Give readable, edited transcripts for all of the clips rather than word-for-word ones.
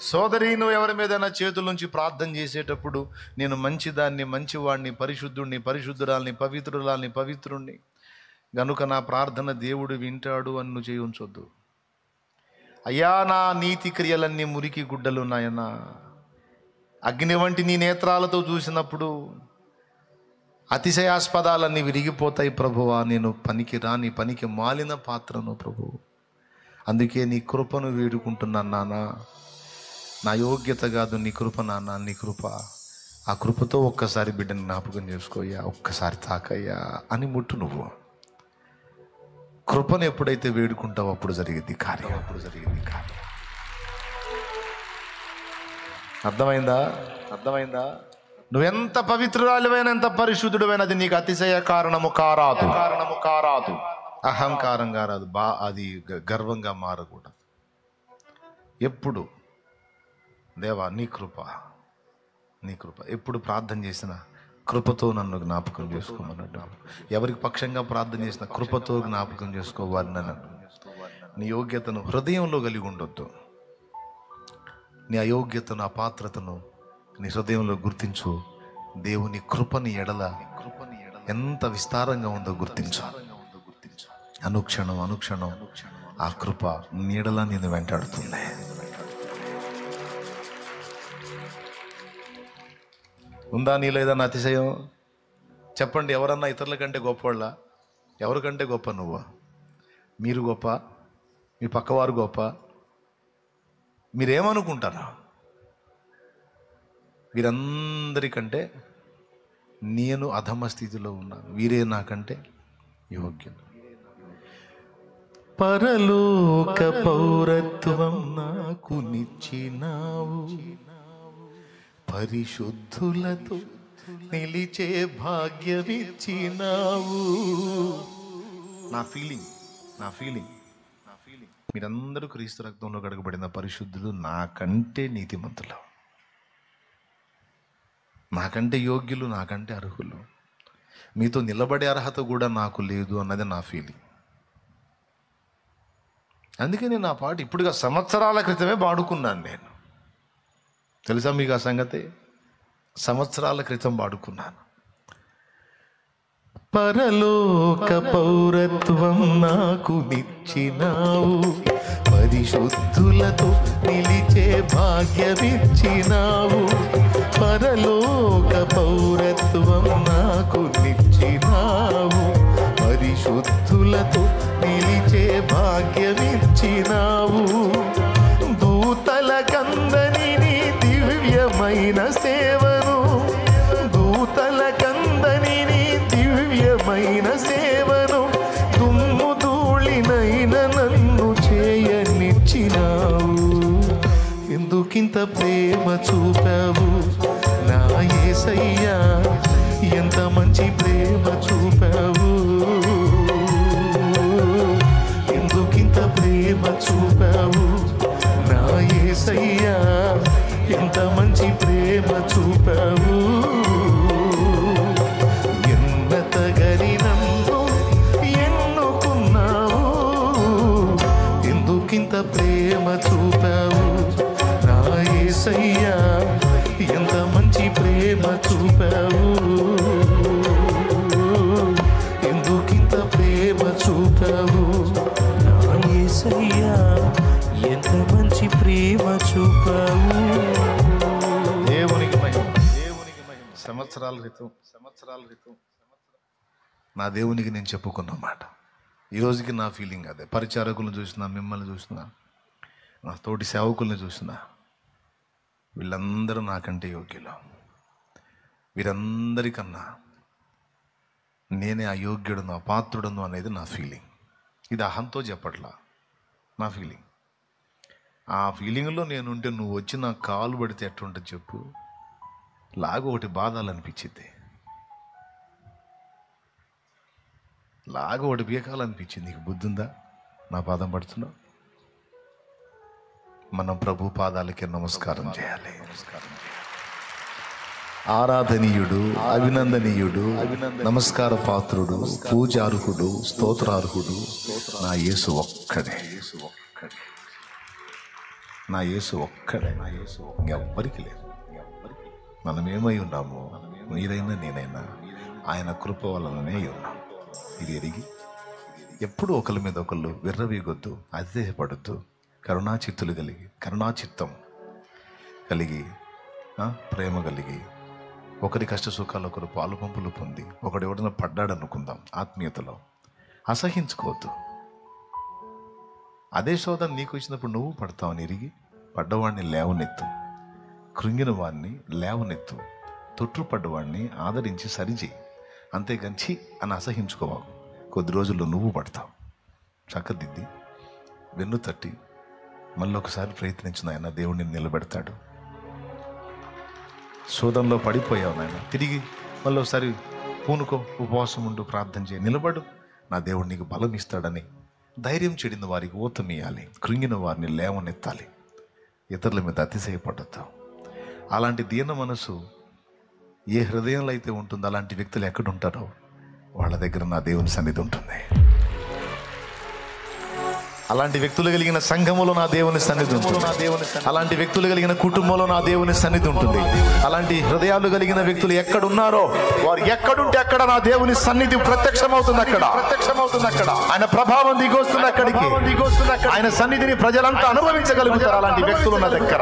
సోదరి, నువ్వు ఎవరి మీదైనా చేతుల నుంచి ప్రార్థన చేసేటప్పుడు నేను మంచిదాన్ని, మంచివాడిని, పరిశుద్ధుడిని, పరిశుద్ధురాల్ని, పవిత్రురాల్ని, పవిత్రుణ్ణి గనుక నా ప్రార్థన దేవుడు వింటాడు అని నువ్వు చేయి ఉంచొద్దు. అయ్యా, నా నీతి క్రియలన్నీ మురికి గుడ్డలు నాయనా, అగ్ని వంటి నీ నేత్రాలతో చూసినప్పుడు అతిశయాస్పదాలన్నీ విరిగిపోతాయి ప్రభువా. నేను పనికి రాని, పనికి మాలిన పాత్రను ప్రభువు. అందుకే నీ కృపను వేడుకుంటున్నాను నాన్న. నా యోగ్యత కాదు, నీ కృప నాన్న, నీ కృప. ఆ కృపతో ఒక్కసారి బిడ్డని జ్ఞాపకం చేసుకోయ్యా, ఒక్కసారి తాకయ్యా అని ముట్టు. నువ్వు కృపను ఎప్పుడైతే వేడుకుంటావో అప్పుడు జరిగింది కార్యం. అర్థమైందా? నువ్వెంత పవిత్రురాలివైనా, ఎంత పరిశుద్ధుడివైనా అది నీకు అతిశయ కారణము కారాదు. అహంకారంగా రాదు, అది గర్వంగా మారకూడదు. ఎప్పుడు దేవా నీ కృప ఎప్పుడు ప్రార్థన చేసినా కృపతో నన్ను జ్ఞాపకం చేసుకోమన్నట్టు. ఎవరికి పక్షంగా ప్రార్థన చేసినా కృపతో జ్ఞాపకం చేసుకోవాలని నన్ను. నీ యోగ్యతను హృదయంలో కలిగి ఉండొద్దు. నీ అయోగ్యతను, అపాత్రతను నీ హృదయంలో గుర్తించు. దేవుని కృపని ఎడల ఎంత విస్తారంగా ఉందో గుర్తించు. అనుక్షణం ఆ కృప నీడల నేను వెంటాడుతుంది. ఉందా నీలో ఏదన్నా అతిశయం? చెప్పండి. ఎవరన్నా ఇతరుల కంటే గొప్పవాళ్ళ? ఎవరికంటే గొప్ప? నువ్వు? మీరు గొప్ప? మీ పక్కవారు గొప్ప? మీరేమనుకుంటారా? వీరందరికంటే నేను అధమ స్థితిలో ఉన్నాను, వీరే నాకంటే యోగ్యులు. పరలోక పౌరత్వం నాకు నిచ్చినావు, పరిశుద్ధులతో నిలిచే భాగ్యమిచ్చినావు. నా ఫీలింగ్ మీరందరూ క్రీస్తు రక్తంలో కడగబడిన పరిశుద్ధులు, నాకంటే నీతిమంతులు, నాకంటే యోగ్యులు, నాకంటే అర్హులు. మీతో నిలబడే అర్హత కూడా నాకు లేదు అన్నది నా ఫీలింగ్. అందుకే నేను ఆ పాట ఇప్పుడుగా సంవత్సరాల క్రితమే పాడుకున్నాను. నేను తెలుసా మీకు ఆ సంగతి? సంవత్సరాల క్రితం పాడుకున్నాను. పరలోక పౌరత్వం నాకు నిచ్చినావు, పరిశుద్ధులతో నిలిచే భాగ్యమిచ్చినావు. పరలోక పౌరత్వం నాకు నిచ్చినావు, పరిశుద్ధులతో నిలిచే భాగ్యమిచ్చినావు. దూతల కందని నీ దివ్యమైన సేవను, దూతల కందని నీ దివ్యమైన సేవను, దుమ్ము ధూళినైన నన్ను చేయనిచ్చినావు. ఎందుకింత ప్రేమ చూపావు నా యేసయ్యా, ఎంత మంచి ప్రేమ చూపావు. ఎందుకింత ప్రేమ చూపావు నా యేసయ్యా, ఎంత మంచి ప్రేమ చూపావు. ఎన్నతగని నన్ను ఎన్నుకున్నావు, ఎందుకింత ప్రేమ చూపావు నా యేసయ్యా, ఎంత మంచి ప్రేమ చూపావు. ఎందుకింత ప్రేమ చూపావు నా యేసయ్యా, ఎంత మంచి ప్రేమ చూపావు. దేవునికి మహిమ. సంవత్సరాల క్రితం నా దేవునికి నేను చెప్పుకున్నమాట. ఈరోజుకి నా ఫీలింగ్ అదే. పరిచారకులను చూసినా, మిమ్మల్ని చూసినా, నా తోటి సేవకుల్ని చూసినా, వీళ్ళందరూ నాకంటే యోగ్యులు. వీరందరికన్నా నేనే అయోగ్యుడును, అపాత్రుడును అనేది నా ఫీలింగ్. ఇది అహంతో చెప్పట్లా, నా ఫీలింగ్. ఆ ఫీలింగ్లో నేనుంటే నువ్వు వచ్చి నా కాలు పడితే ఎట్లుంటుంది చెప్పు? లాగు ఒకటి బాధాలనిపించింది, లాగు ఒకటి బీకాలనిపించింది. నీకు బుద్ధి ఉందా? నా పాదం పడుతున్నావు. మనం ప్రభు పాదాలకే నమస్కారం చేయాలి. ఆరాధనీయుడు, అభినందనీయుడు, నమస్కార పాత్రుడు, పూజార్హుడు, స్తోత్రార్హుడు నా యేసు ఒక్కడే. నా యేసు ఒక్కడే, ఇంకెవ్వరికి లేదు. మనం ఏమై ఉన్నామో మీరైనా నేనైనా ఆయన కృప వలననే ఉన్నాం. ఇది ఎరిగి ఎప్పుడు ఒకరి మీద ఒకళ్ళు విర్రవీగొద్దు, అతిశయపడొద్దు. కరుణాచిత్తులు కలిగి, కరుణాచిత్తం కలిగి, ప్రేమ కలిగి, ఒకరి కష్ట సుఖాలు ఒకరు పాలు పంపులు పొంది, ఒకడు ఎవడన్నా పడ్డాడు అనుకుందాం ఆత్మీయతలో, అసహించుకోవద్దు. అదే శోధన నీకు వచ్చినప్పుడు నువ్వు పడతావని ఎరిగి పడ్డవాడిని లేవనెత్తు, కృంగిన వాడిని లేవనెత్తు, తొట్టుపడ్డవాడిని ఆదరించి సరిచేయి. అంతేగాని ఛీ అని అసహించుకోవాలి. కొద్ది రోజుల్లో నువ్వు పడతావు. చక్కదిద్ది వెన్ను తట్టి మళ్ళీ ఒకసారి ప్రయత్నించిన ఆయన దేవుడిని నిలబెడతాడు. శోధనలో పడిపోయావు నాయన, తిరిగి మళ్ళీ ఒకసారి పూనుకో, ఉపవాసం ఉండు, ప్రార్థన చేయి, నిలబడు, నా దేవుడు నీకు బలం ఇస్తాడని ధైర్యం చెడిన వారికి ఊతమియాలి, కృంగిన వారిని లేవనెత్తాలి, ఇతరుల మీద అతిశయపడతాం. అలాంటి దీన మనసు ఏ హృదయంలో అయితే ఉంటుందో అలాంటి వ్యక్తులు ఎక్కడుంటారో వాళ్ళ దగ్గర నా దేవుని సన్నిధి ఉంటుంది. అలాంటి వ్యక్తులు కలిగిన సంఘములో నా దేవుని సన్నిధి ఉంటుంది. అలాంటి వ్యక్తులు కలిగిన కుటుంబంలో నా దేవుని సన్నిధి ఉంటుంది. అలాంటి హృదయాలు కలిగిన వ్యక్తులు ఎక్కడున్నారో వారు ఎక్కడుంటే అక్కడ నా దేవుని సన్నిధి ప్రత్యక్షమవుతుంది. అక్కడ ఆయన ప్రభావం దిగొస్తుంది. అక్కడికి ఆయన సన్నిధిని ప్రజలంతా అనుభవించగలుగుతారు. అలాంటి వ్యక్తులు ఉన్న దగ్గర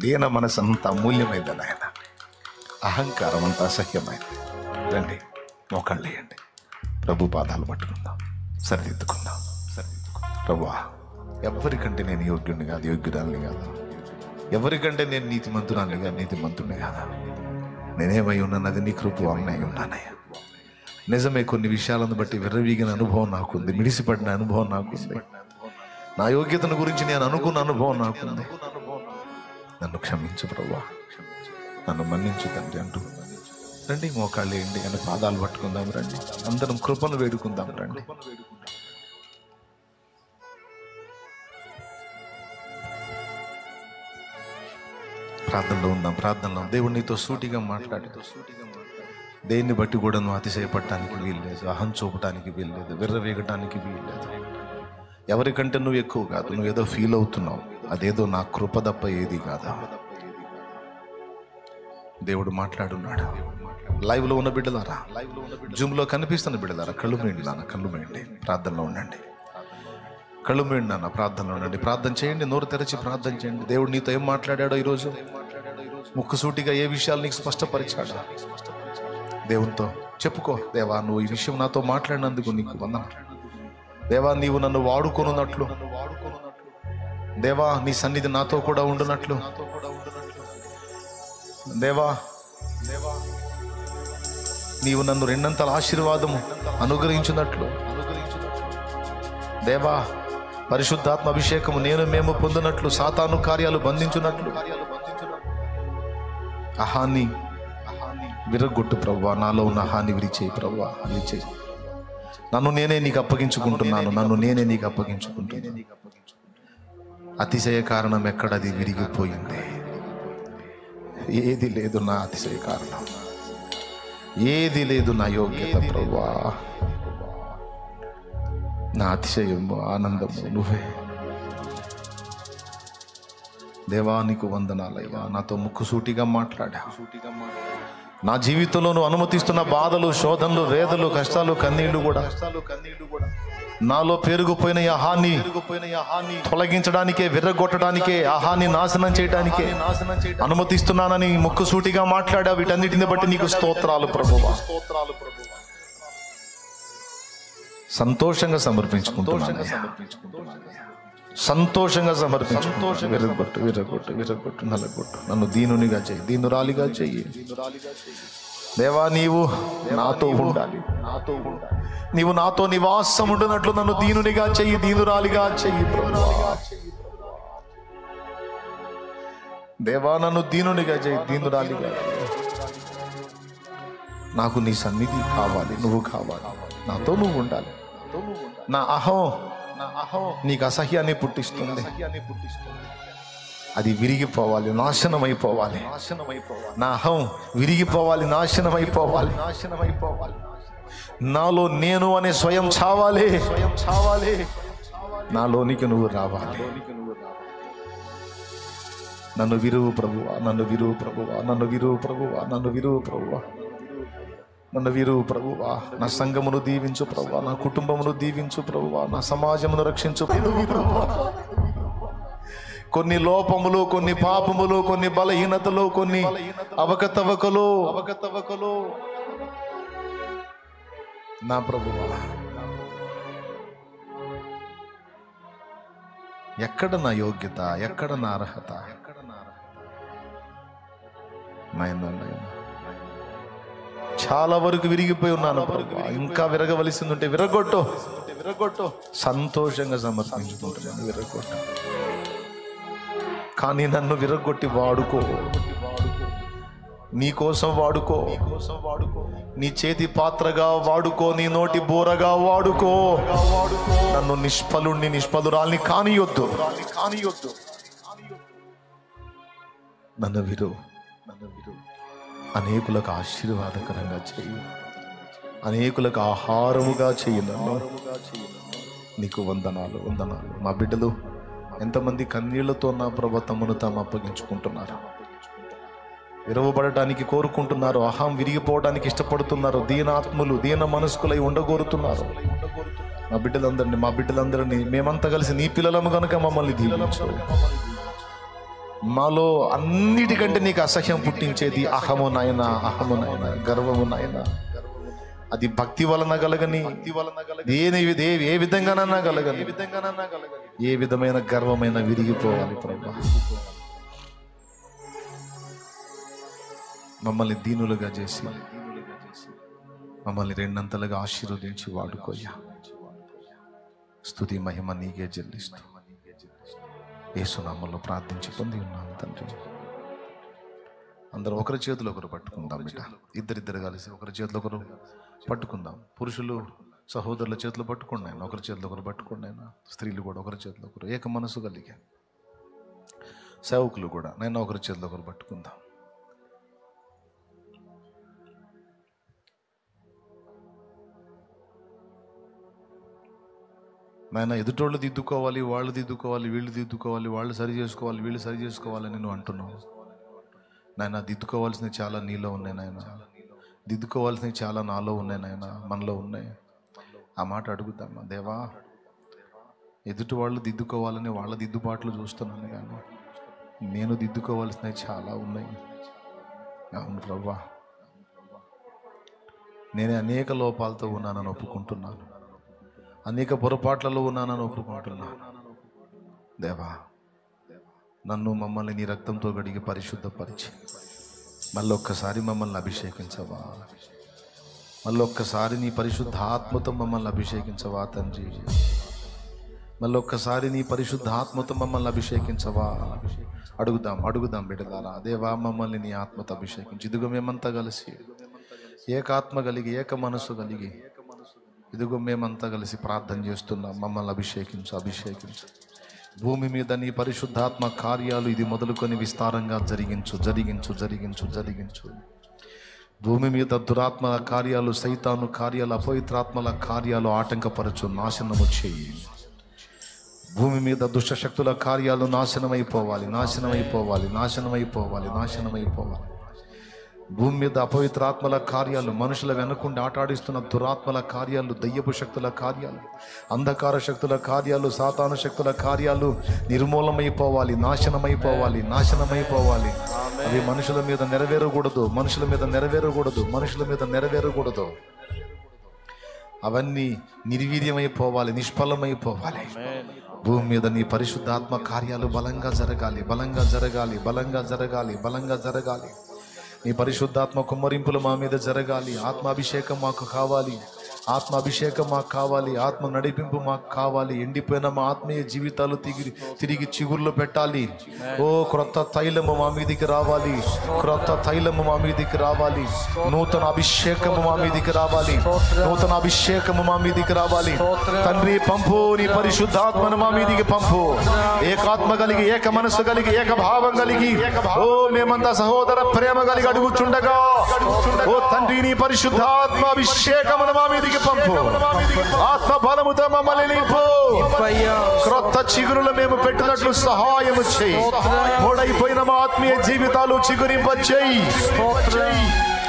దీన మనసు అంత అమూల్యమైందని ఆయన, అహంకారం అంత అసహ్యమైంది. రండి మోకాళ్ళు వేయండి, ప్రభు పాదాలు పట్టుకుందాం, సరిదిద్దుకుందాం. ప్రభువా, ఎవరికంటే నేను యోగ్యుడిని కాదు, యోగ్యురాలిని కాదు, ఎవరికంటే నేను నీతిమంతురాలిని కాదు, నీతిమంతుడిని కాదు. నేనేమై ఉన్నానది నీ కృప వలన ఉన్నానయ్యా. నిజమే, కొన్ని విషయాలను బట్టి విర్రవీగిన అనుభవం నాకుంది, మిడిసిపడిన అనుభవం నాకుంది, నా యోగ్యతను గురించి నేను అనుకున్న అనుభవం నాకుంది. నన్ను క్షమించు ప్రభువా, నన్ను మన్నించు తండ్రి అంటూ రండి, మోకాళ్ళు వేయండి, అని పాదాలు పట్టుకుందాం. రండి, అందరం కృపను వేడుకుందాం. రండి, ప్రార్థనలో ఉందాం. ప్రార్థనలో దేవుడు నీతో సూటిగా మాట్లాడు. దేన్ని బట్టి కూడా నువ్వు అతిశయపడటానికి వీల్లేదు, అహం చూపటానికి వీల్లేదు, విర్రవేగటానికి వీల్లేదు. ఎవరికంటే నువ్వు ఎక్కువ కాదు, నువ్వేదో ఫీల్ అవుతున్నావు, అదేదో నా కృప తప్ప ఏది కాదా. దేవుడు మాట్లాడున్నాడు. లైవ్లో ఉన్న బిడ్డలారా, జూమ్లో కనిపిస్తున్న బిడ్డలారా, కళ్ళు మూయండి నాన్న, కళ్ళు మూయండి, ప్రార్థనలో ఉండండి. కళ్ళు మూయండి నాన్న, ప్రార్థనలో ఉండండి. ప్రార్థన చేయండి, నోరు తెరచి ప్రార్థన చేయండి. దేవుడు నీతో ఏం మాట్లాడాడో ఈరోజు, ముక్కుసూటిగా ఏ విషయాలు నీకు స్పష్టపరిచాడో దేవునితో చెప్పుకో. దేవా, నువ్వు ఈ విషయం నాతో మాట్లాడినందుకు నీకు వందనాలు. దేవా, నీవు నన్ను వాడుకొనున్నట్లు, దేవా నీ సన్నిధి నాతో కూడా ఉండునట్లు, దేవా నీవు నన్ను రెండంతల ఆశీర్వాదము అనుగ్రహించున్నట్లు, దేవా పరిశుద్ధాత్మ అభిషేకము మేము పొందినట్లు, సాతాను కార్యాలు బంధించున్నట్లు అహాన్ని విరగొట్టు ప్రభువా. నాలో ఉన్న హాని విరిచేయి ప్రభువా, విరిచేయి. నన్ను నేనే నీకు అప్పగించుకుంటున్నాను, నన్ను నేనే నీకు అప్పగించుకుంటున్నాను. అతిశయ కారణం ఎక్కడది విరిగిపోయింది. ఏది లేదు నా అతిశయ కారణం, ఏది లేదు నా యోగ్యత ప్రభువా. నా అతిశయము, ఆనందము నువ్వే. దేవా నీకు వందనాలయ్యా, నాతో ముక్కుసూటిగా మాట్లాడా. నా జీవితంలో నువ్వు అనుమతిస్తున్న బాధలు, శోధనలు, వేదలు, కష్టాలు, కన్నీళ్లు కూడా నాలో పెరిగిపోయిన హాని తొలగించడానికే, విర్రగొట్టడానికే, హాని నాశనం చేయడానికే అనుమతిస్తున్నానని ముక్కుసూటిగా మాట్లాడా. వీటన్నిటిని బట్టి నీకు స్తోత్రాలు ప్రభువా. సంతోషంగా సమర్పించుకుంటున్నాను, సంతోషంగా సమర్పించుకుంటున్నాను. విరగొట్టు, విరగొట్టు, విరగొట్టు, నలగొట్టు. నన్ను దీనునిగా చెయ్యి, దీనురాలిగా చెయ్యి. దేవా నీవు నాతో ఉండాలి, నీవు నాతో నివాసం ఉండునట్లు నన్ను దీనునిగా చెయ్యి, దీనురాలిగా చెయ్యి ప్రభువా. దేవా నన్ను దీనునిగా చెయ్యి, దీనురాలిగా. నాకు నీ సన్నిధి కావాలి, నువ్వు కావాలి, నాతో నువ్వు ఉండాలి. నా అహం నీకు అసహ్యాన్ని పుట్టిస్తుంది, అది విరిగిపోవాలి, నాశనం అయిపోవాలి. నా అహం విరిగిపోవాలి, నాశనం అయిపోవాలి. నాలో నేను అనే స్వయం చావాలి. నాలోనికి నువ్వు రావాలి. నన్ను విరువు ప్రభువా, నన్ను విరువు ప్రభువా, నన్ను విరువు ప్రభువా, నన్ను విరువు ప్రభువా, నన్ను విరువు ప్రభువా. నా సంఘమును దీవించు ప్రభువా, నా కుటుంబమును దీవించు ప్రభువా, నా సమాజమును రక్షించు ప్రభువా. కొన్ని లోపములు, కొన్ని పాపములు, కొన్ని బలహీనతలు, కొన్ని అవకతవకలు నా ప్రభువా, ఎక్కడ నా యోగ్యత, ఎక్కడ నా అర్హత? నాయనా చాలా వరకు విరిగిపోయి ఉన్నాను ప్రభువా. ఇంకా విరగవలసింది ఉంటే విరగొట్టు, సంతోషంగా సమర్పించుకుంటున్నాను. విరగొట్టు, కానీ నన్ను విరగొట్టి వాడుకో, నీ కోసం వాడుకో, నీ చేతి పాత్రగా వాడుకో, నీ నోటి బోరగా వాడుకో. నన్ను నిష్ఫలురాల్ని కానియొద్దు. నన్ను విరు, అనేకులకు ఆశీర్వాదకరంగా చేయి, అనేకులకు ఆహారముగా చేయి. నన్ను నీకు వందనాలు. మా బిడ్డలు ఎంతమంది కన్నీళ్లతో నా ప్రభు తమను తాము అప్పగించుకుంటున్నారు, విరవబడటానికి కోరుకుంటున్నారు, అహం విరిగిపోవడానికి ఇష్టపడుతున్నారు, దీనాత్ములు, దీన మనస్కులై ఉండగోరుతున్నారు. మా బిడ్డలందరినీ మేమంతా కలిసి నీ పిల్లలము కనుక మమ్మల్ని దీవించు. మాలో అన్నిటికంటే నీకు అసహ్యం పుట్టించేది అహము నాయనా, గర్వము నాయనా. అది భక్తి వలన కలగని, ఏ విధంగానన్నా కలగని, ఏ విధమైన గర్వమైన విరిగిపోవాలి ప్రభా. మమ్మల్ని దీనులుగా చేసి మమ్మల్ని రెండంతలుగా ఆశీర్వదించి వాడుకోయ్యా. స్తుతి మహిమ నీకే చెల్లిస్తూ యేసు నామములో ప్రార్థించి పొంది ఉన్నాను తండ్రి. అందరూ ఒకరి చేతులు ఒకరు పట్టుకుందాం బిడ్డ. ఇద్దరిద్దరు కలిసి ఒకరి చేతులు ఒకరు పట్టుకుందాం. పురుషులు సహోదరుల చేతులు పట్టుకోండి, ఒకరి చేతులు ఒకరు పట్టుకోండి. స్త్రీలు కూడా ఒకరి చేతులు ఒకరు, ఏక మనసు కలిగి సేవకులు కూడా నేను ఒకరి చేతులు ఒకరు పట్టుకుందాం. నాయన ఎదుటోళ్ళు దిద్దుకోవాలి, వాళ్ళు దిద్దుకోవాలి, వీళ్ళు దిద్దుకోవాలి, వాళ్ళు సరి చేసుకోవాలి, వీళ్ళు సరి చేసుకోవాలని నువ్వు అంటున్నావు నాయన. దిద్దుకోవాల్సినవి చాలా నీలో ఉన్నాయి నాయన, దిద్దుకోవాల్సినవి చాలా నాలో ఉన్నాయి నాయన, మనలో ఉన్నాయి. ఆ మాట అడుగుతామా దేవా? ఎదుటి వాళ్ళు దిద్దుకోవాలని వాళ్ళ దిద్దుబాట్లు చూస్తున్నాను, కానీ నేను దిద్దుకోవాల్సినవి చాలా ఉన్నాయి. అవును ప్రభువా, నేను అనేక లోపాలతో ఉన్నానని ఒప్పుకుంటున్నాను, అనేక పొరపాట్లలో ఉన్నానని ఒప్పుకుంటున్నాను. దేవా, నన్ను మమ్మల్ని నీ రక్తంతో గడిగి పరిశుద్ధపరిచి మళ్ళొక్కసారి మమ్మల్ని అభిషేకించవా, మళ్ళొక్కసారి నీ పరిశుద్ధాత్మతో మమ్మల్ని అభిషేకించవా తండ్రి. మళ్ళొక్కసారి నీ పరిశుద్ధాత్మతో మమ్మల్ని అభిషేకించవా. అడుగుదాం బిడ్డలారా. దేవా, మమ్మల్ని నీ ఆత్మతో అభిషేకించి, ఇదిగో మేమంతా కలిసి ఏకాత్మ కలిగి, ఏక మనసు కలిగి, ఇదిగో మేమంతా కలిసి ప్రార్థన చేస్తున్నాం. మమ్మల్ని అభిషేకించు. భూమి మీద నీ పరిశుద్ధాత్మ కార్యాలు ఇది మొదలుకొని విస్తారంగా జరిగించు. భూమి మీద దురాత్మల కార్యాలు, సైతాను కార్యాలు, అపవిత్రాత్మల కార్యాలు ఆటంకపరచు, నాశనము చేయి. భూమి మీద దుష్టశక్తుల కార్యాలు నాశనమైపోవాలి. భూమి మీద అపవిత్రాత్మల కార్యాలు, మనుషుల వెనకుండా ఆటాడిస్తున్న దురాత్మల కార్యాలు, దయ్యపు శక్తుల కార్యాలు, అంధకార శక్తుల కార్యాలు, సాతాను శక్తుల కార్యాలు నిర్మూలమైపోవాలి, నాశనమైపోవాలి. అవి మనుషుల మీద నెరవేరకూడదు. అవన్నీ నిర్వీర్యమైపోవాలి, నిష్ఫలమైపోవాలి. భూమి మీద నీ పరిశుద్ధాత్మ కార్యాలు బలంగా జరగాలి. నీ పరిశుద్ధాత్మ కుమ్మరింపులు మా మీద జరగాలి. ఆత్మాభిషేకం మాకు కావాలి, ఆత్మ నడిపింపు మాకు కావాలి. ఎండిపోయిన మా ఆత్మీయ జీవితాలు తిరిగి చిగుర్లు పెట్టాలి. క్రొత్త తైలము మా మీదికి రావాలి. నూతన అభిషేకము మా మీదికి రావాలి. తండ్రి, పంపు నీ పరిశుద్ధాత్మను మా మీదికి పంపు. ఏకాత్మ కలిగి, ఏక మనస్సు కలిగి, ఏక భావం కలిగి, మేమంతా సహోదర ప్రేమ కలిగి అడుగుచుండగా, ఓ తండ్రి, నీ పరిశుద్ధాత్మ ఆత్మాభిషేకమును మా మీదికి పంపు. ఆత్మ బలముతో మమ్మల్ని నింపు. క్రొత్త చిగురులు మేము పెట్టినట్లు సహాయము చేయి. మూడైపోయిన మా ఆత్మీయ జీవితాలు చిగురింపచేయి.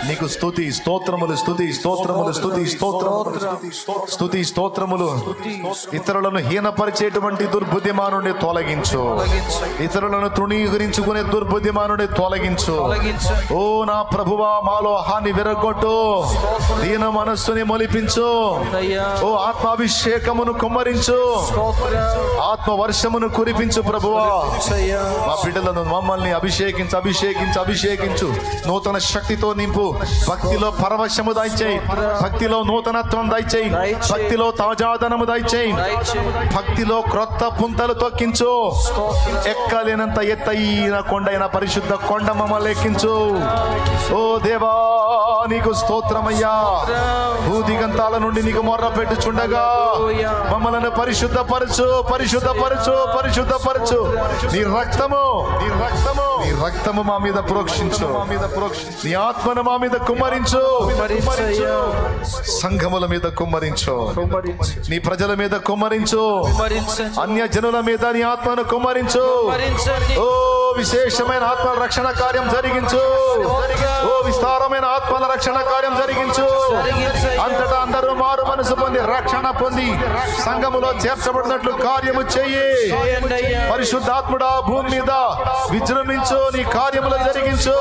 నీకు స్తుతి స్తోత్రములు, స్తుతి స్తోత్రములు, స్తుతి స్తోత్రములు, స్తుతి స్తోత్రములు. ఇతరులను హీనపరిచేటువంటి దుర్బుద్ధిమానుని తొలగించు. ఇతరులను తృణీకరించుకునే దుర్బుద్ధిమానుని తొలగించు. ఓ నా ప్రభువా, మాలో హాని విరగొట్టు. దీన మనస్సుని మొలిపించు. ఓ ఆత్మాభిషేకమును కుమ్మరించు. ఆత్మ వర్షమును కురిపించు ప్రభువా. మా బిడ్డలను మమ్మల్ని అభిషేకించు, అభిషేకించు, అభిషేకించు. నూతన శక్తితో నింపు. భక్తిలో పరవశము దయచేయి. భక్తిలో నూతనత్వం దయచేయి. భక్తిలో తాజాదనము దయచేయి. భక్తిలో క్రొత్త పుంతలు తొక్కించు. ఎక్కలేనంత ఎత్తైన కొండైన పరిశుద్ధ కొండ మమ్మల్ని ఎక్కించు. ఓ దేవా, నీకు స్తోత్రమయ్యా. భూదిగంతాల నుండి నీకు మొర్ర పెట్టుచుండగా మమ్మల్ని పరిశుద్ధపరచు, పరిశుద్ధపరచు, పరిశుద్ధపరచు. నీ రక్తము, నీ రక్తము, నీ రక్తము మా మీద ప్రోక్షించు. మా మీద ప్రోక్షించు. నీ ఆత్మను మా మీద కుమ్మరించు. సంఘముల మీద కుమ్మరించు. నీ ప్రజల మీద కుమ్మరించు. అన్య జనుల మీద నీ ఆత్మను కుమ్మరించు. ఓ విశేషమైన ఆత్మల రక్షణ కార్యం జరిగించు. ఓ విస్తారమైన ఆత్మల రక్షణ కార్యం జరిగించు. అంతటా అందరూ మారు మనసు పొంది రక్షణ పొంది సంఘములో చేర్చబడినట్లు కార్యము చెయ్యి. పరిశుద్ధాత్ముడా, భూమి మీద విజృంభించు. నీ కార్యములు జరిగించు.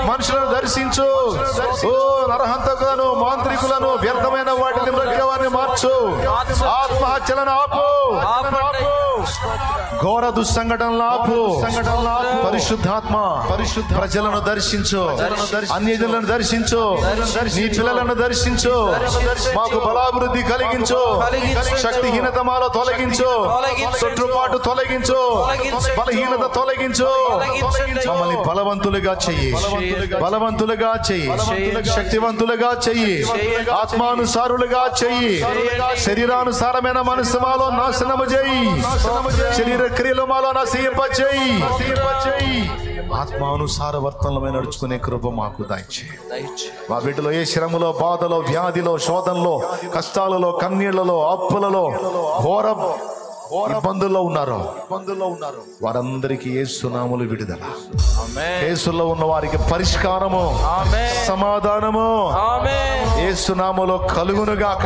మనుషులను దర్శించు. ఓ నరహంతకులను, మాంత్రికులను, వ్యర్థమైన వాటిని మృగవాన్ని మార్చు. ఆత్మహత్యలను ఆపు. ఘోర దుస్సంఘటనలు ఆపు. పరిశుద్ధాత్మ, పరిశుద్ధ ప్రజలను దర్శించు. అన్యజనులను దర్శించు. నీ పిల్లలను దర్శించు. మాకు బలాభివృద్ధి కలిగించు. శక్తిహీనత మాలో తొలగించు. తొట్టుపాటు తొలగించు. బలహీనత తొలగించు. మమ్మల్ని బలవంతులుగా చెయ్యి. బలవంతులుగా చెయ్యి. శక్తివంతులుగా చెయ్యి. ఆత్మానుసారులుగా చెయ్యి. శరీరానుసారమైన మనసు మాలో నాశనము చేయి. శరీర క్రియలు మాలో నశింపచేయి. ఆత్మానుసార వర్తనలపై నడుచుకునే కృప మాకు దయచేయి. మా బిడ్డలో ఏ శ్రమలో, బాధలో, వ్యాధిలో, శోధనలో, కష్టాలలో, కన్నీళ్లలో, అప్పులలో, ఘోర ఇబ్బందుల్లో ఉన్నారు. వారందరికీ యేసు నామములో విడుదల. యేసులో ఉన్న వారికి పరిష్కారము, సమాధానము యేసు నామములో కలుగునుగాక.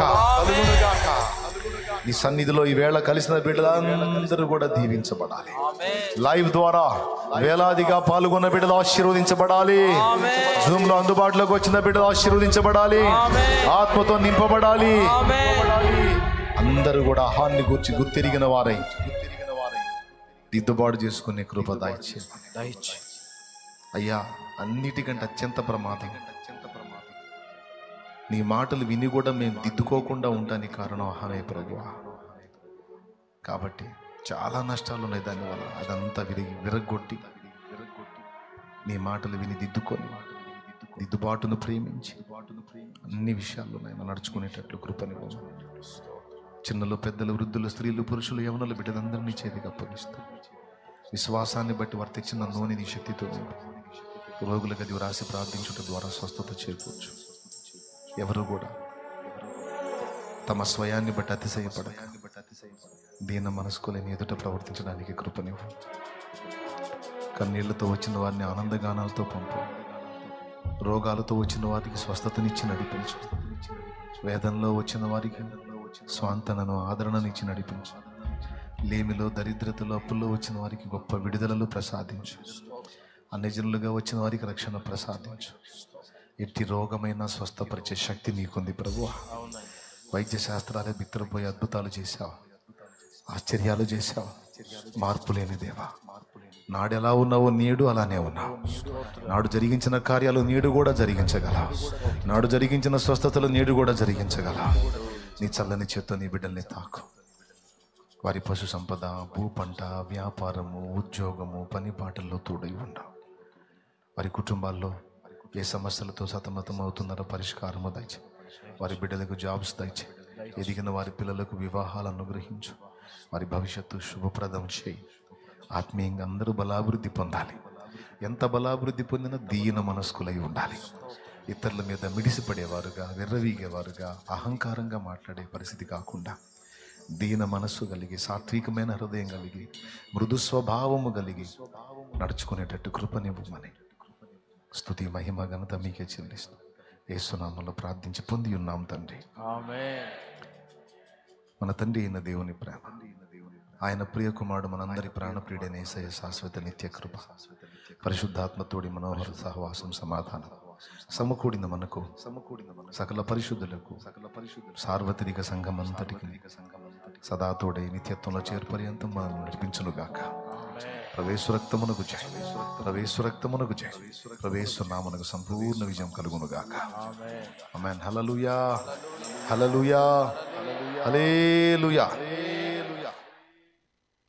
నీ సన్నిధిలో ఈ వేళ కలిసిన బిడ్డలందరూ కూడా దీవించబడాలి. లైవ్ ద్వారా వేలాదిగా పాల్గొన్న బిడ్డలు ఆశీర్వదించబడాలి. జూమ్ లో అందుబాటులోకి వచ్చిన బిడ్డలు ఆశీర్వదించబడాలి. ఆత్మతో నింపబడాలి. అందరూ కూడా ఆహాన్ని గురించి గుర్తిరిగిన వారై దిద్దుబాటు చేసుకునే కృప దయచేయి. అయ్యా, అన్నిటికంటే అత్యంత ప్రమాదం నీ మాటలు విని కూడా మేము దిద్దుకోకుండా ఉండడానికి కారణం అహమే ప్రభువా. కాబట్టి చాలా నష్టాలు ఉన్నాయి దానివల్ల. అదంతా విరగొట్టి నీ మాటలు విని దిద్దుకొని దిద్దుబాటును ప్రేమించి అన్ని విషయాల్లో మేము నడుచుకునేటట్లు కృపనివ్వము. చిన్నలు, పెద్దలు, వృద్ధులు, స్త్రీలు, పురుషులు, యవనులు బిడ్డలందరినీ చేతికి అప్పగిస్తూ విశ్వాసాన్ని బట్టి వర్తించిన నూనె నీ శక్తితో రోగుల గది వ్రాసి ప్రార్థించడం ద్వారా స్వస్థత చేకూర్చు. ఎవరు కూడా తమ స్వయాన్ని బట్టి అతిశయపడక దీన మనస్కులని ఎదుట ప్రవర్తించడానికి కృపనివ్వు. కన్నీళ్లతో వచ్చిన వారిని ఆనందగానాలతో పంపు. రోగాలతో వచ్చిన వారికి స్వస్థతనిచ్చి నడిపించు. వేదనలో వచ్చిన వారికి స్వాంతనను, ఆదరణనిచ్చి నడిపించు. లేమిలో, దరిద్రతలో, అప్పుల్లో వచ్చిన వారికి గొప్ప విడుదలలు ప్రసాదించు. అన్యజనులుగా వచ్చిన వారికి రక్షణ ప్రసాదించు. ఎట్టి రోగమైన స్వస్థపరిచే శక్తి నీకుంది ప్రభువా. వైద్య శాస్త్రాలే బిత్తరపోయి అద్భుతాలు చేశావు, ఆశ్చర్యాలు చేశావు. మార్పు లేని దేవా, నాడు ఎలా ఉన్నావో నేడు అలానే ఉన్నావు. నాడు జరిగించిన కార్యాలు నేడు కూడా జరిగించగలవు. నాడు జరిగించిన స్వస్థతలు నేడు కూడా జరిగించగలవు. నీ చల్లని చేత్తో నీ బిడ్డల్ని తాకు. వారి పశు సంపద, భూ పంట, వ్యాపారము, ఉద్యోగము, పని పాటల్లో తోడై ఉండవు. వారి కుటుంబాల్లో ఏ సమస్యలతో సతమతం అవుతున్నారో పరిష్కారము దయచే. వారి బిడ్డలకు జాబ్స్ దయచే. ఎదిగిన వారి పిల్లలకు వివాహాలు అనుగ్రహించు. వారి భవిష్యత్తు శుభప్రదం చేయి. ఆత్మీయంగా అందరూ బలాభివృద్ధి పొందాలి. ఎంత బలాభివృద్ధి పొందినా దీన మనస్కులై ఉండాలి. ఇతరుల మీద మిడిసిపడేవారుగా, విర్రవీగేవారుగా, అహంకారంగా మాట్లాడే పరిస్థితి కాకుండా దీన మనస్సు కలిగి, సాత్వికమైన హృదయం కలిగి, మృదు స్వభావము కలిగి నడుచుకునేటట్టు కృపనివ్వమని స్తుతి మహిమ ఘనత మీకే చెల్లిస్తూ యేసునామములో ప్రార్థించి పొంది ఉన్నాం తండ్రి, ఆమేన్. మన తండ్రి అయిన దేవుని ప్రేమ, ఆయన ప్రియ కుమారుడు మనందరి ప్రాణప్రియుడైన యేసయ్య శాశ్వత నిత్య కృప, పరిశుద్ధాత్మతోడి మనోహర సహవాసం, సమాధానం సమకూడిన మనకు, సకల పరిశుద్ధులకు, సార్వత్రిక సంఘమంతటికి సదాతోడై నిత్యత్వంలో చేర్పర్యంతం మనం నడిపించునుగాక. ప్రవేశు రక్తమునకు జయ, ప్రవేశు రక్తమునకు జయ, ప్రవేశు నామమునకు సంపూర్ణ విజయం కలుగునుగాక. ఆమేన్. హల్లెలూయా, హల్లెలూయా, హల్లెలూయా.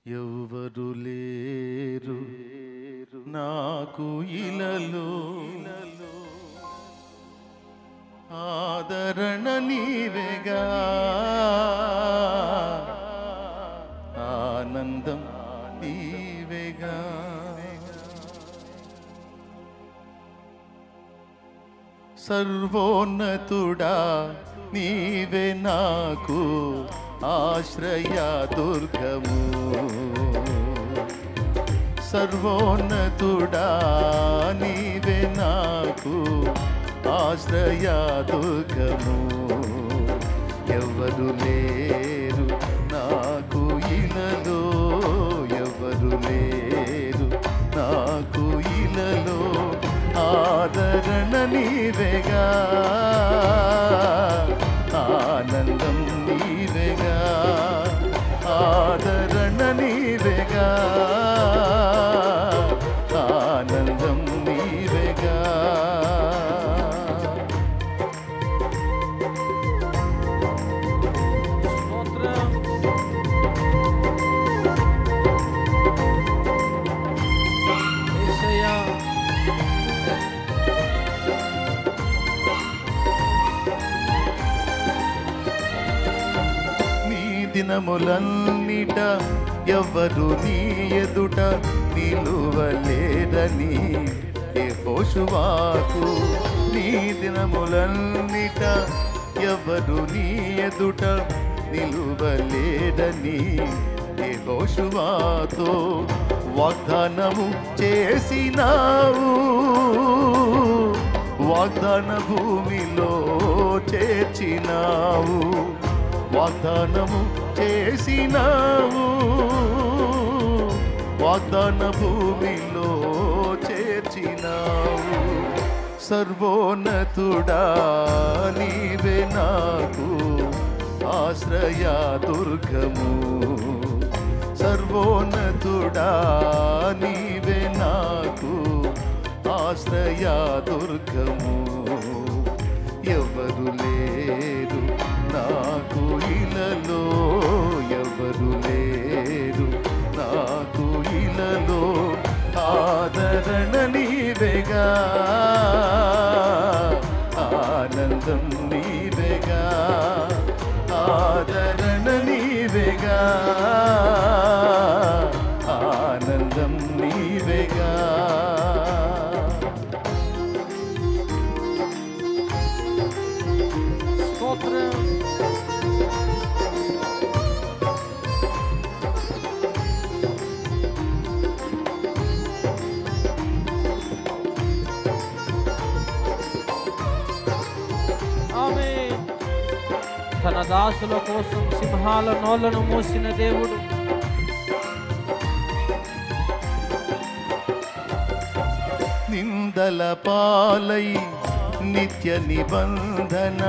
ఎవరు లేరు నాకు ఇలలో, ఆదరణ నీవేగా, ఆనందం నీవేగా. సర్వోన్నతుడా నీవే నాకు ఆశ్రయ దుర్గము, సర్వోన్నతుడా నీవే నాకు ఆశ్రయ దుర్గము. ఎవరు లేరు నాకు ఇలలో, ఎవరు లేరు నాకు ఇలలో, ఆదరణ నీవేగా, ఆనందం నీవేగా, ఆదరణ నీవేగా, ఆనందం నీవేగా. దినములన్నిట ఎవ్వరు నీ ఎదుట నిలువలేరని యెహోషువాకు, నీ దినములన్నిట ఎవ్వరు నీ ఎదుట నిలువలేరని యెహోషువాతో వాగ్దానము చేసినావు, వాగ్దాన భూమిలో చేర్చినావు, వాగ్దానము చేసినావు, వాగ్దాన భూమిలో చేర్చినావు. సర్వోన్నతుడా నీవే నాకు ఆశ్రయ దుర్గము, సర్వోన్నతుడా నీవే నాకు ఆశ్రయ దుర్గము. ఎవరు లేరు నాకు ఇలలో, ఎవరు లేరు నాకు ఇలలో, ఆదరణ నీవేగా, ఆనందం నీవేగా, ఆదరణ నీవేగా, ఆనందం నీవేగా. తన దాసుల కోసం సింహాల నోళ్లను మూసిన దేవుడు, నిందల పాలై నిత్య నిబంధన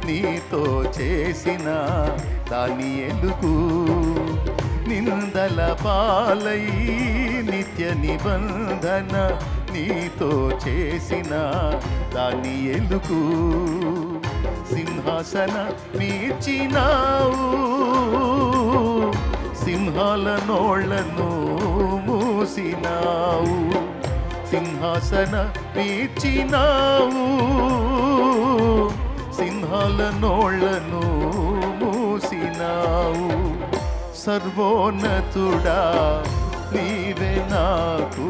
నీతో చేసిన దానియేలుకు, నిందల పాలై నిత్య నిబంధన నీతో చేసిన దానియేలుకు, సింహాసన మీర్చినావు, సింహాల నోళ్లను మూసినావు, సింహాసన మీర్చినావు, సింహాల నోళ్లను మూసినావు. సర్వోన్నతుడా నీవే నాకు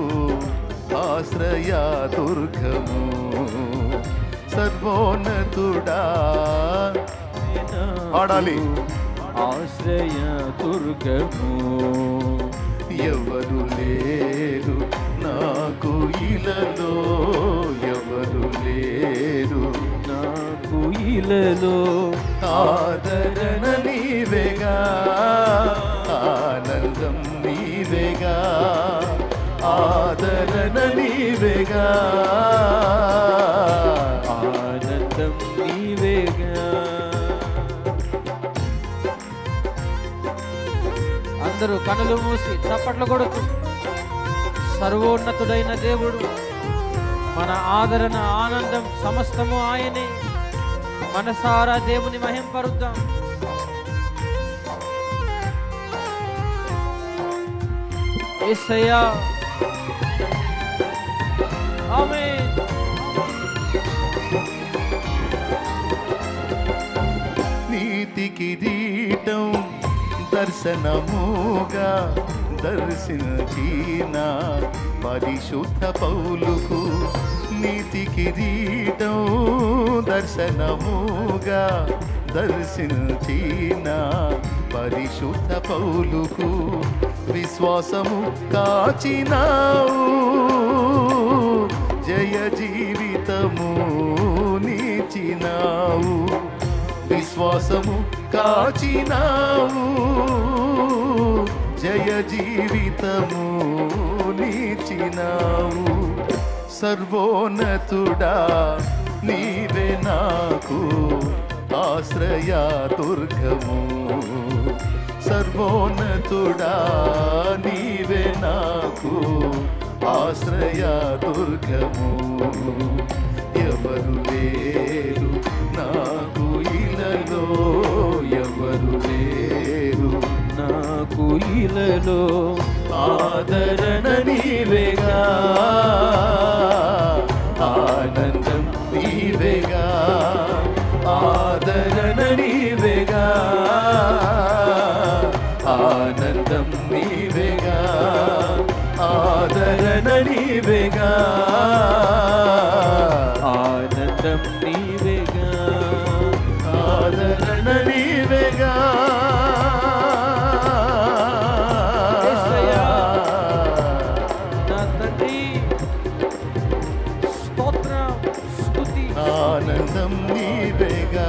ఆశ్రయ దుర్గము, సర్వోన్నతుడా. పాడాలి. ఆశ్రయ దుర్గము ఎవరు లేరు నాకు ఇలలో, ఎవరు లేరు నాకు ఇలలో. ఆదరణ నీవేగా, ఆనందం నీవేగా, ఆదరణ నీవేగా, ఆనందం నీవేగా. అందరూ కనులు మూసి చప్పట్లు కొడుతూ, సర్వోన్నతుడైన దేవుడు, మన ఆదరణ, ఆనందం సమస్తము ఆయనే. మనసారా దేవుని మహింపరుద్దాం. యేసయ్యా, ఆమేన్. నీతి కిరీటం దర్శనముగా దర్శించిన పరిశుద్ధ పౌలుకు, నీతి కిరీటం దర్శనముగా దర్శించిన పరిశుద్ధ పౌలుకు విశ్వాసము కాచినావు, జయ జీవితము నీచినావు. విశ్వాసము కాచినావు, జయ జీవితము నీచినావు. సర్వోన్నతుడా నీవే నాకు ఆశ్రయ దుర్గము, సర్వోన్నతుడా నీవే నాకు ఆశ్రయ దుర్గము. ఎవరు లేరు నాకు ఇలలో, ఎవరు లేరు నాకు ఇలలో. ఆదరణ నీవేగా, ఆనందం నీవేగా, ఆదరణ నీవేగా, ఆనందం నీవేగా, ఆదరణ నీవేగా, ఆనందం నీవేగా, ఆదరణ నీవేగా. యేసయ్యా, నా తండ్రి, స్తోత్రం, స్తుతి. ఆనందం నీవేగా,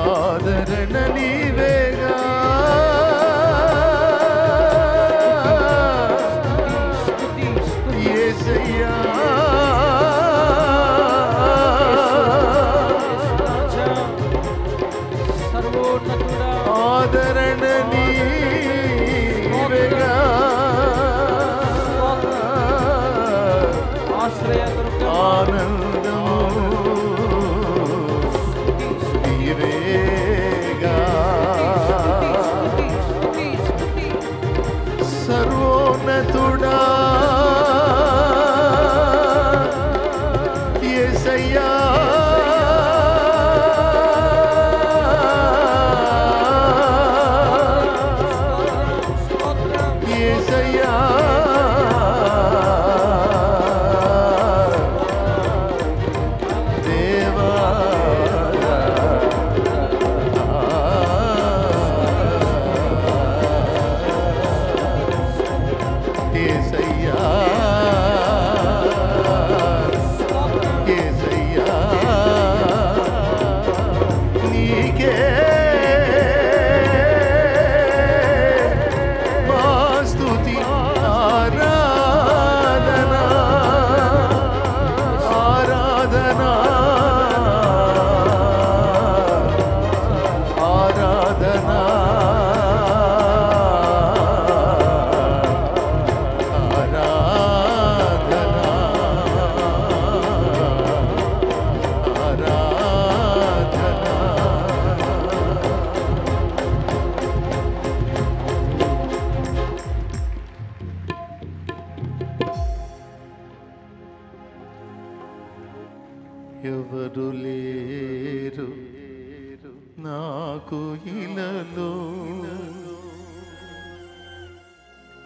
ఆదరణ నీవేగా,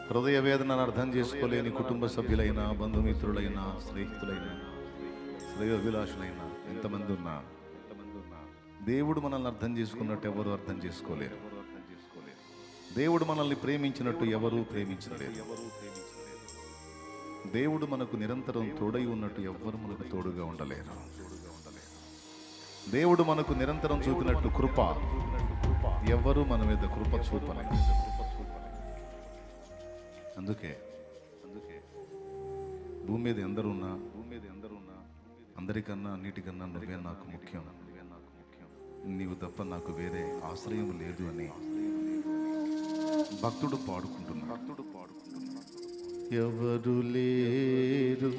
హృదయ వేదనను అర్థం చేసుకోలేని కుటుంబ సభ్యులైన బంధుమిత్రులైన స్నేహితులైన శ్రేయోభిలాషులైన ఎంతమంది ఉన్నా దేవుడు మనల్ని అర్థం చేసుకున్నట్టు ఎవరు అర్థం చేసుకోలేరు. దేవుడు మనల్ని ప్రేమించినట్టు ఎవరూ ప్రేమించలేరు. దేవుడు మనకు నిరంతరం తోడై ఉన్నట్టు ఎవ్వరు మనకు తోడుగా ఉండలేరు. దేవుడు మనకు నిరంతరం చూపినట్టు కృప ఎవ్వరూ మన మీద కృప చూపలేరు. అందుకే భూమి మీద ఎందరున్నా అందరికన్నా అన్నిటికన్నా నువ్వే నాకు ముఖ్యం, నీవు తప్ప నాకు వేరే ఆశ్రయం లేదు అని భక్తుడు పాడుకుంటున్నా. ఎవరు లేరు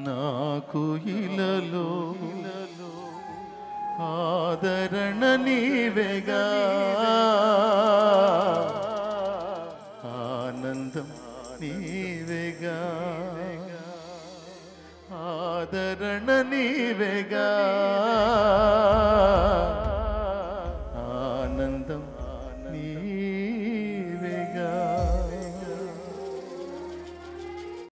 నాకు ఇలలో, ఆదరణ నీవేగా, ఆనందం నీవేగా, ఆదరణ